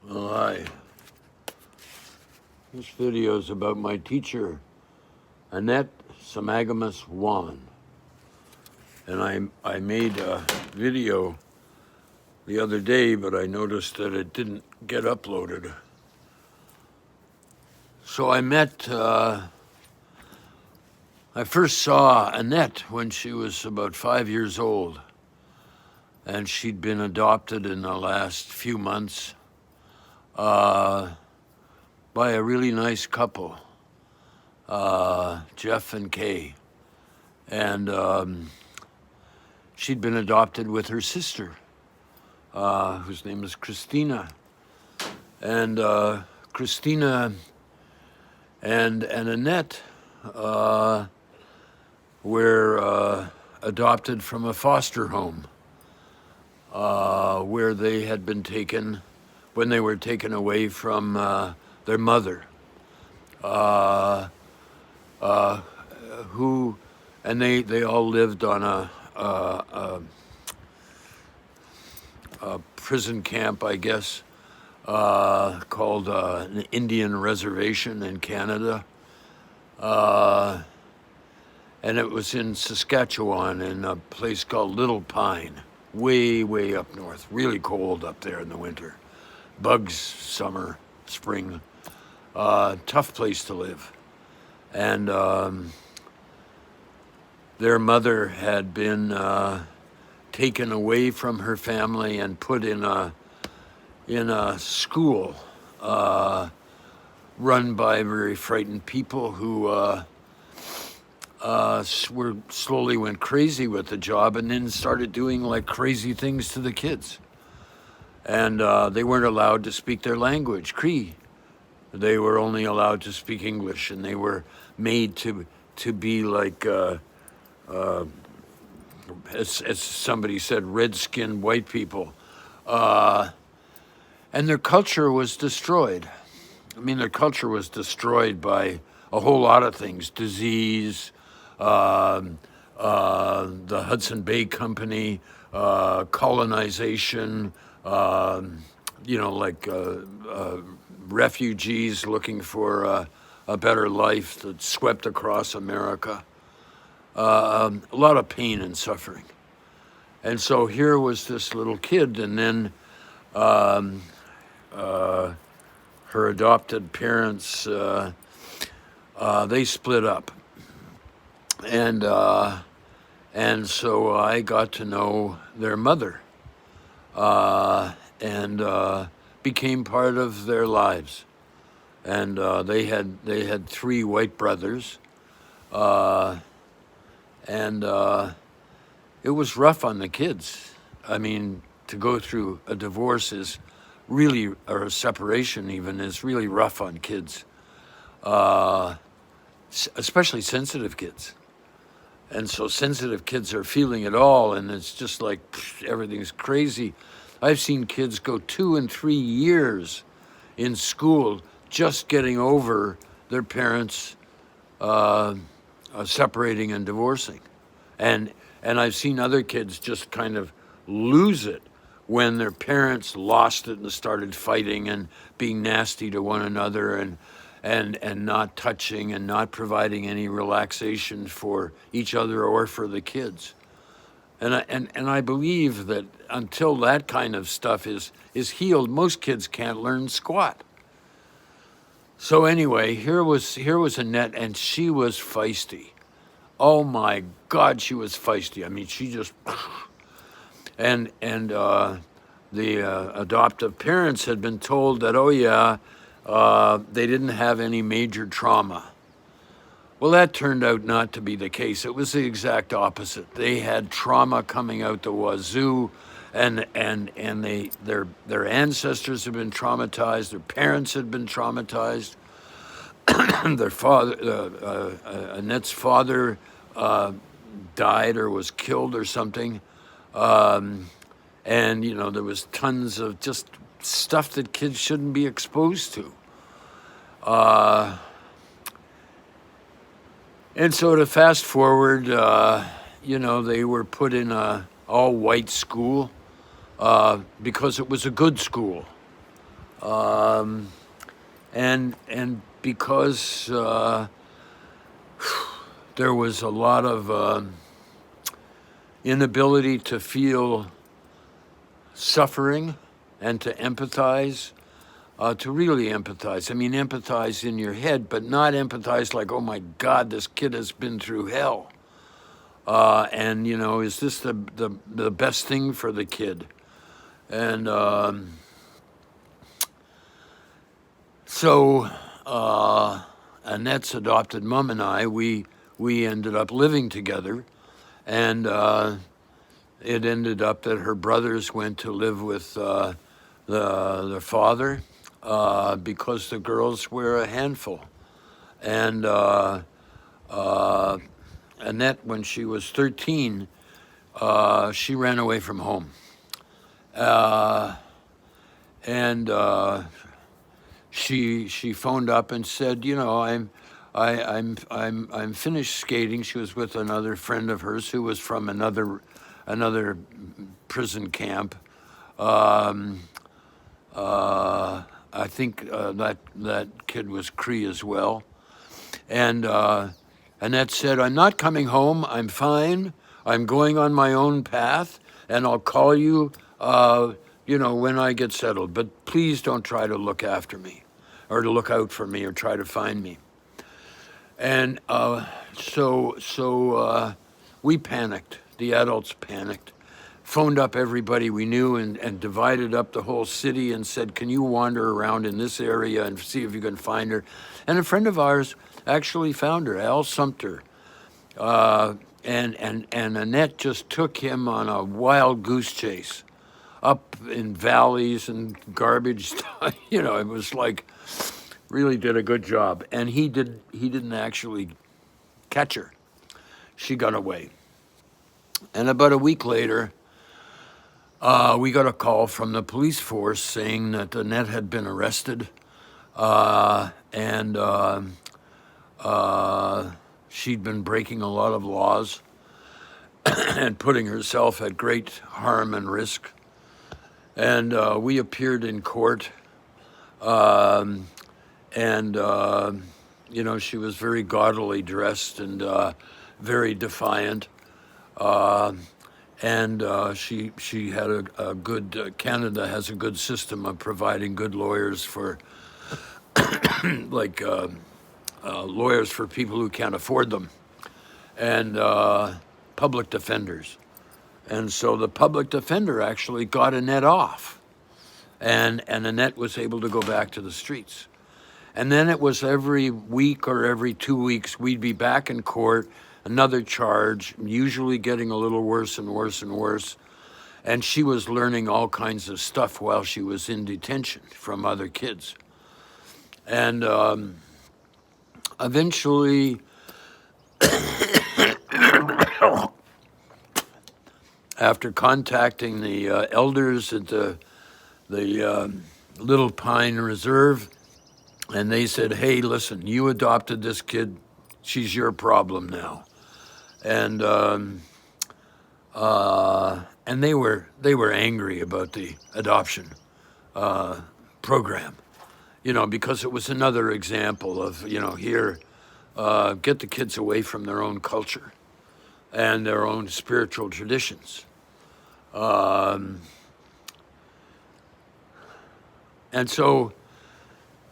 Oh, hi. This video is about my teacher, Annette Samagamus Whan. And I made a video the other day, but I noticed that it didn't get uploaded. So I first saw Annette when she was about 5 years old, and she'd been adopted in the last few months by a really nice couple, Jeff and Kay. And she'd been adopted with her sister, whose name is Christina. And Christina and Annette were adopted from a foster home where they had been taken when they were taken away from their mother, and they all lived on a prison camp, I guess, called an Indian Reservation in Canada. And it was in Saskatchewan in a place called Little Pine, way up north, really cold up there in the winter. Bugs, summer, spring, tough place to live. And their mother had been taken away from her family and put in a school run by very frightened people who slowly went crazy with the job and then started doing like crazy things to the kids. And they weren't allowed to speak their language, Cree. They were only allowed to speak English, and they were made to be like, as somebody said, red-skinned white people. And their culture was destroyed. I mean, their culture was destroyed by a whole lot of things: disease, the Hudson Bay Company, colonization, refugees looking for a better life that swept across America. A lot of pain and suffering. And so here was this little kid, and then her adopted parents, they split up. And so I got to know their mother and became part of their lives. And they had three white brothers, and it was rough on the kids. I mean, to go through a divorce is really, or a separation even, is really rough on kids, especially sensitive kids. And so sensitive kids are feeling it all, and it's just like everything's crazy. I've seen kids go 2 and 3 years in school just getting over their parents separating and divorcing. And I've seen other kids just kind of lose it when their parents lost it and started fighting and being nasty to one another and not touching and not providing any relaxation for each other or for the kids. And I believe that until that kind of stuff is healed, most kids can't learn squat. So anyway, here was Annette, and she was feisty. Oh my God, she was feisty. I mean, she just and the adoptive parents had been told that, oh yeah, they didn't have any major trauma. Well, that turned out not to be the case. It was the exact opposite. They had trauma coming out the wazoo, and their ancestors had been traumatized. Their parents had been traumatized. Their father, Annette's father, died or was killed or something, and there was tons of just stuff that kids shouldn't be exposed to. And so to fast forward, they were put in a all-white school because it was a good school. And because there was a lot of inability to feel suffering and to empathize, to really empathize. I mean, empathize in your head, but not empathize like, oh my God, this kid has been through hell. And, is this the best thing for the kid? And so Annette's adopted mom and I, we ended up living together. And it ended up that her brothers went to live with the father because the girls were a handful. And Annette, when she was 13, she ran away from home. And she phoned up and said, I'm finished skating. She was with another friend of hers who was from another prison camp. I think that kid was Cree as well. And Annette said, I'm not coming home. I'm fine. I'm going on my own path, and I'll call you, when I get settled. But please don't try to look after me or to look out for me or try to find me. And so we panicked. The adults panicked, phoned up everybody we knew and divided up the whole city and said, can you wander around in this area and see if you can find her? And a friend of ours actually found her, Al Sumter. And Annette just took him on a wild goose chase up in valleys and garbage. It was like, really did a good job. And he didn't actually catch her. She got away. And about a week later, we got a call from the police force saying that Annette had been arrested, and she'd been breaking a lot of laws and putting herself at great harm and risk. And we appeared in court, and she was very gaudily dressed and very defiant. And she had a good, Canada has a good system of providing good lawyers for, lawyers for people who can't afford them, and public defenders. And so the public defender actually got Annette off, and Annette was able to go back to the streets. And then it was every week or every 2 weeks, we'd be back in court, another charge, usually getting a little worse and worse and worse. And she was learning all kinds of stuff while she was in detention from other kids. And eventually, after contacting the elders at the Little Pine Reserve, and they said, hey, listen, you adopted this kid, she's your problem now. And they were angry about the adoption program, because it was another example of, here, get the kids away from their own culture and their own spiritual traditions. And so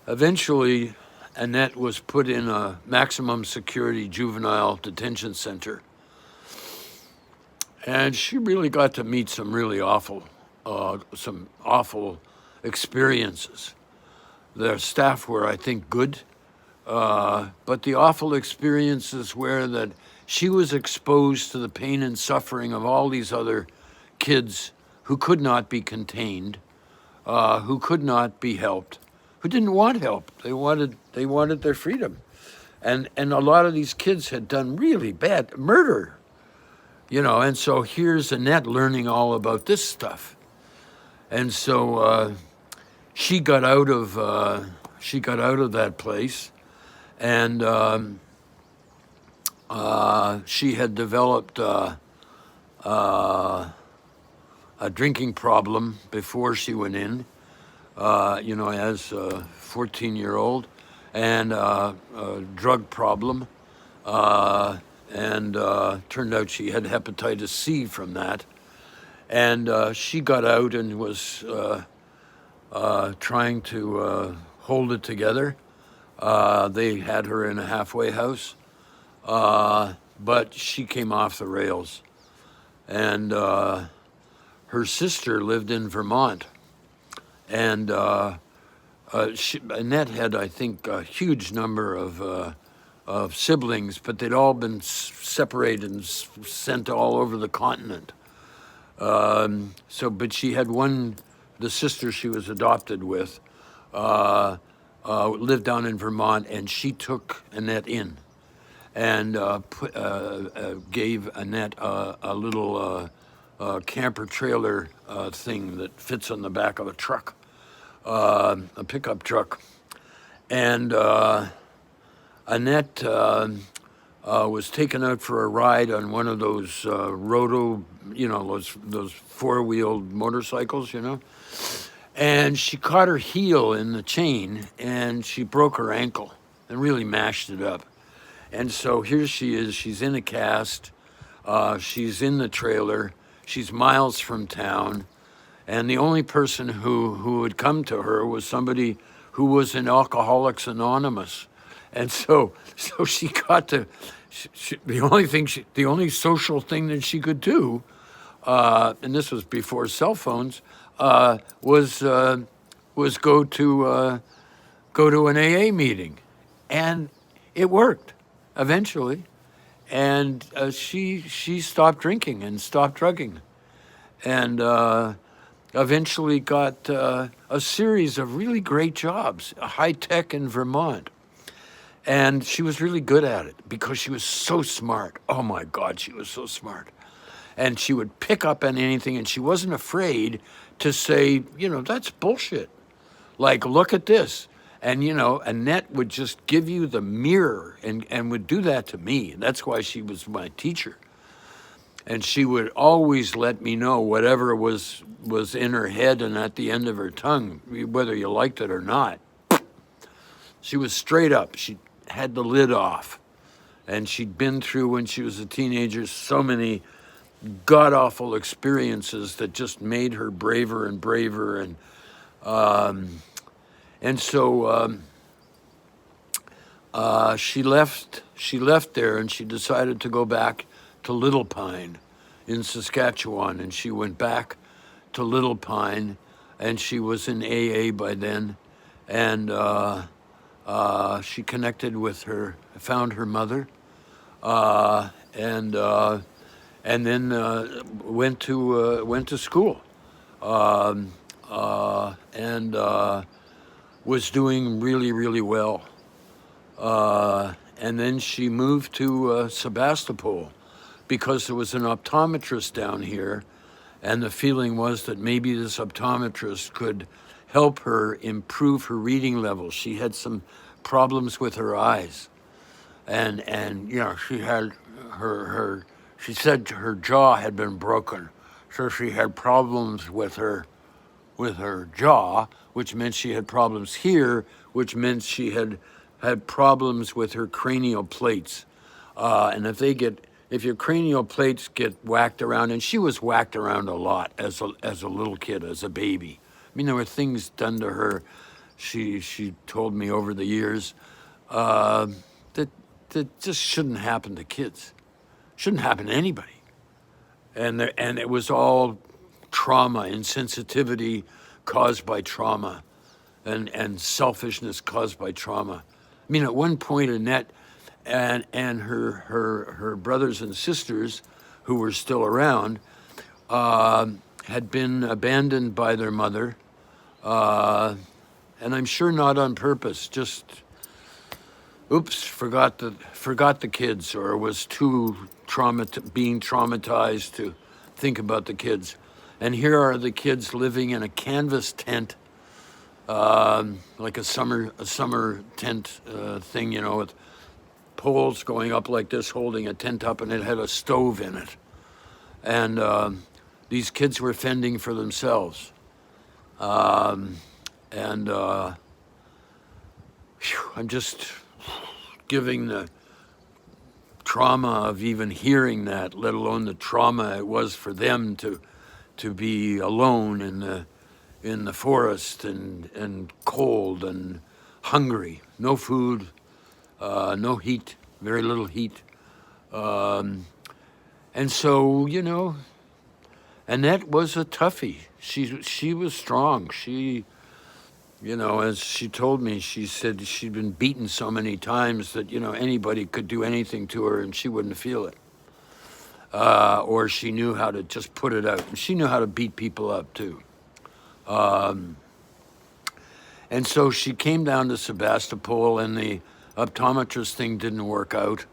eventually, Annette was put in a maximum security juvenile detention center. And she really got to meet some really awful experiences. Their staff were, I think, good, but the awful experiences were that she was exposed to the pain and suffering of all these other kids who could not be contained, who could not be helped, who didn't want help. They wanted their freedom. And a lot of these kids had done really bad murder, and so here's Annette learning all about this stuff. And so she got out of that place, and she had developed a drinking problem before she went in. as a 14-year-old, and a drug problem. And turned out she had hepatitis C from that. And she got out and was trying to hold it together. They had her in a halfway house, but she came off the rails. And her sister lived in Vermont. And Annette had, I think, a huge number of siblings, but they'd all been separated and sent all over the continent. But she had the sister she was adopted with, lived down in Vermont, and she took Annette in and gave Annette a little camper trailer thing that fits on the back of a truck, a pickup truck. And Annette was taken out for a ride on one of those roto, those four-wheeled motorcycles, and she caught her heel in the chain and she broke her ankle and really mashed it up. And so here she is, she's in a cast, she's in the trailer, she's miles from town, and the only person who would come to her was somebody who was in Alcoholics Anonymous. And so she got to, the only social thing that she could do, and this was before cell phones, was go to an AA meeting, and it worked eventually, and she stopped drinking and stopped drugging, and eventually got a series of really great jobs, high tech in Vermont. And she was really good at it because she was so smart. Oh my God, she was so smart. And she would pick up on anything, and she wasn't afraid to say, that's bullshit. Like, look at this. And, Annette would just give you the mirror and would do that to me. And that's why she was my teacher. And she would always let me know whatever was in her head and at the end of her tongue, whether you liked it or not. She was straight up. She had the lid off. And she'd been through, when she was a teenager, so many god-awful experiences that just made her braver and braver. And so she left there, and she decided to go back to Little Pine in Saskatchewan. And she went back to Little Pine, and she was in AA by then. And she connected with found her mother, and then went to school, and was doing really, really well. And then she moved to Sebastopol because there was an optometrist down here, and the feeling was that maybe this optometrist could help her improve her reading levels. She had some problems with her eyes, and she had she said her jaw had been broken, so she had problems with her jaw, which meant she had problems here, which meant she had problems with her cranial plates, and if your cranial plates get whacked around, and she was whacked around a lot as a little kid, as a baby. I mean, there were things done to her, she told me over the years, that just shouldn't happen to kids. Shouldn't happen to anybody. And it was all trauma, insensitivity caused by trauma, and selfishness caused by trauma. I mean, at one point, Annette and her brothers and sisters, who were still around, had been abandoned by their mother, and I'm sure not on purpose, just forgot the kids, or was too being traumatized to think about the kids. And here are the kids living in a canvas tent, like a summer tent thing, with poles going up like this, holding a tent up, and it had a stove in it. And these kids were fending for themselves. And I'm just giving the trauma of even hearing that, let alone the trauma it was for them to be alone in the forest and cold and hungry, no food, no heat, very little heat. And so, Annette was a toughie. She was strong. She, as she told me, she said she'd been beaten so many times that, anybody could do anything to her and she wouldn't feel it. Or she knew how to just put it out. She knew how to beat people up too. And so she came down to Sebastopol, and the optometrist thing didn't work out.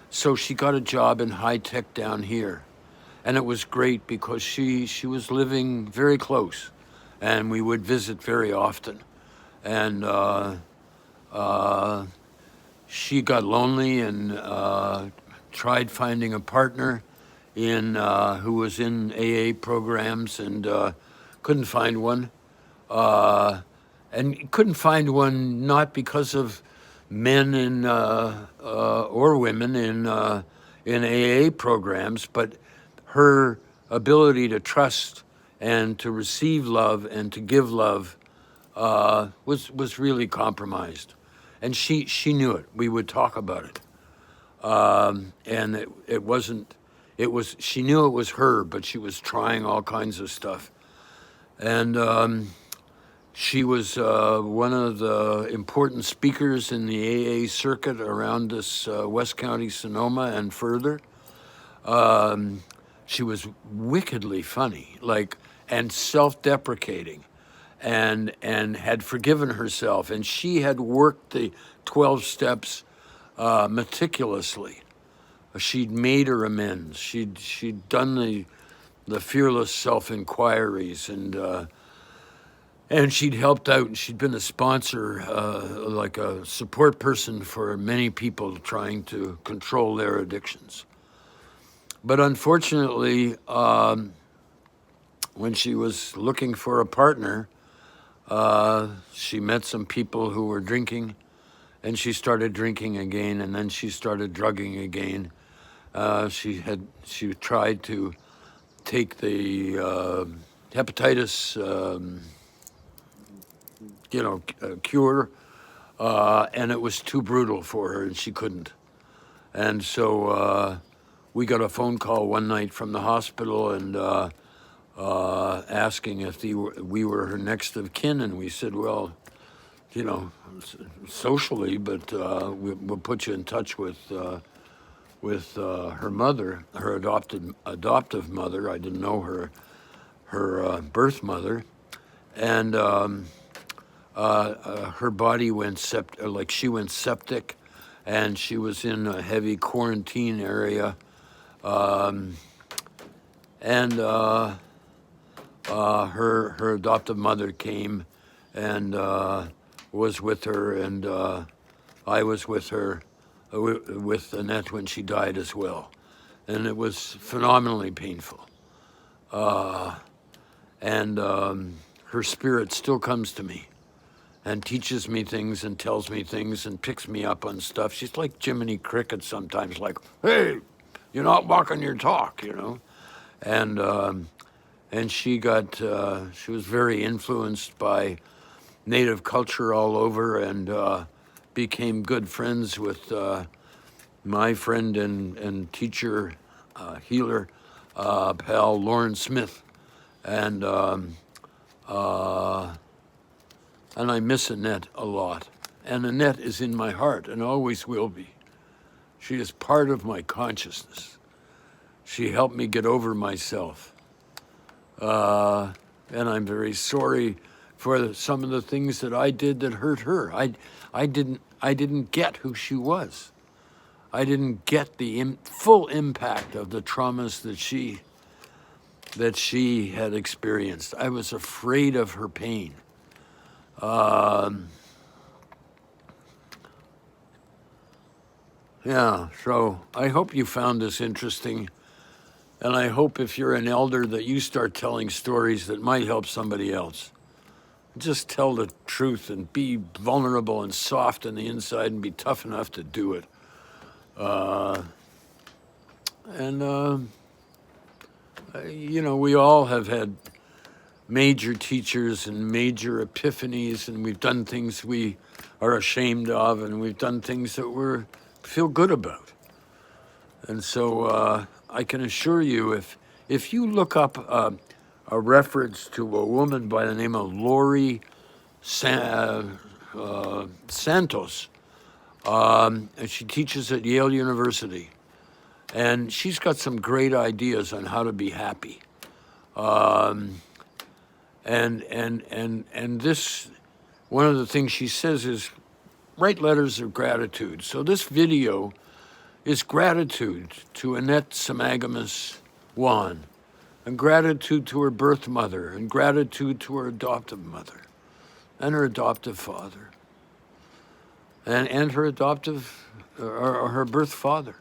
So she got a job in high tech down here. And it was great because she was living very close, and we would visit very often. And she got lonely and tried finding a partner who was in AA programs, and couldn't find one. And couldn't find one not because of men or women in AA programs, but her ability to trust and to receive love and to give love was really compromised. And she knew it. We would talk about it. And it wasn't, she knew it was her, but she was trying all kinds of stuff. And she was one of the important speakers in the AA circuit around this West County, Sonoma, and further. She was wickedly funny, and self-deprecating, and had forgiven herself, and she had worked the 12 steps meticulously. She'd made her amends. She'd done the fearless self-inquiries, and she'd helped out, and she'd been a sponsor, like a support person for many people trying to control their addictions. But unfortunately, when she was looking for a partner, she met some people who were drinking, and she started drinking again, and then she started drugging again. She tried to take the hepatitis, cure, and it was too brutal for her, and she couldn't. And so we got a phone call one night from the hospital, and asking if we were her next of kin, and we said, well, socially, but we'll put you in touch with her mother, her adoptive mother. I didn't know her birth mother, and her body went she went septic, and she was in a heavy quarantine area, and her adoptive mother came and was with her, and I was with her, with Annette when she died as well. And it was phenomenally painful. And her spirit still comes to me and teaches me things and tells me things and picks me up on stuff. She's like Jiminy Cricket sometimes, like, hey, you're not walking your talk, And she was very influenced by Native culture all over, and became good friends with my friend and teacher, healer, pal Lauren Smith. And I miss Annette a lot. And Annette is in my heart and always will be. She is part of my consciousness. She helped me get over myself. And I'm very sorry for some of the things that I did that hurt her. I didn't get who she was. I didn't get the full impact of the traumas that she had experienced. I was afraid of her pain. So I hope you found this interesting. And I hope if you're an elder that you start telling stories that might help somebody else. Just tell the truth and be vulnerable and soft on the inside and be tough enough to do it. We all have had major teachers and major epiphanies, and we've done things we are ashamed of, and we've done things that we feel good about. And so I can assure you, if you look up a reference to a woman by the name of Lori Santos, and she teaches at Yale University, and she's got some great ideas on how to be happy. And this, one of the things she says is write letters of gratitude. So this video is gratitude to Annette Samagamus Whan, and gratitude to her birth mother, and gratitude to her adoptive mother, and her adoptive father, and her adoptive, or her birth father.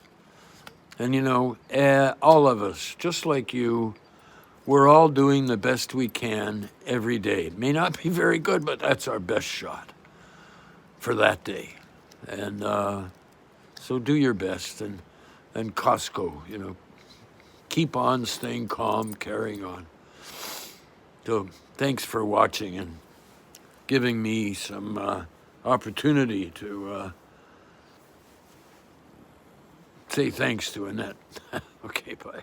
And all of us, just like you, we're all doing the best we can every day. It may not be very good, but that's our best shot for that day. And so do your best, and Costco, keep on staying calm, carrying on. So thanks for watching and giving me some opportunity to say thanks to Annette. Okay, bye.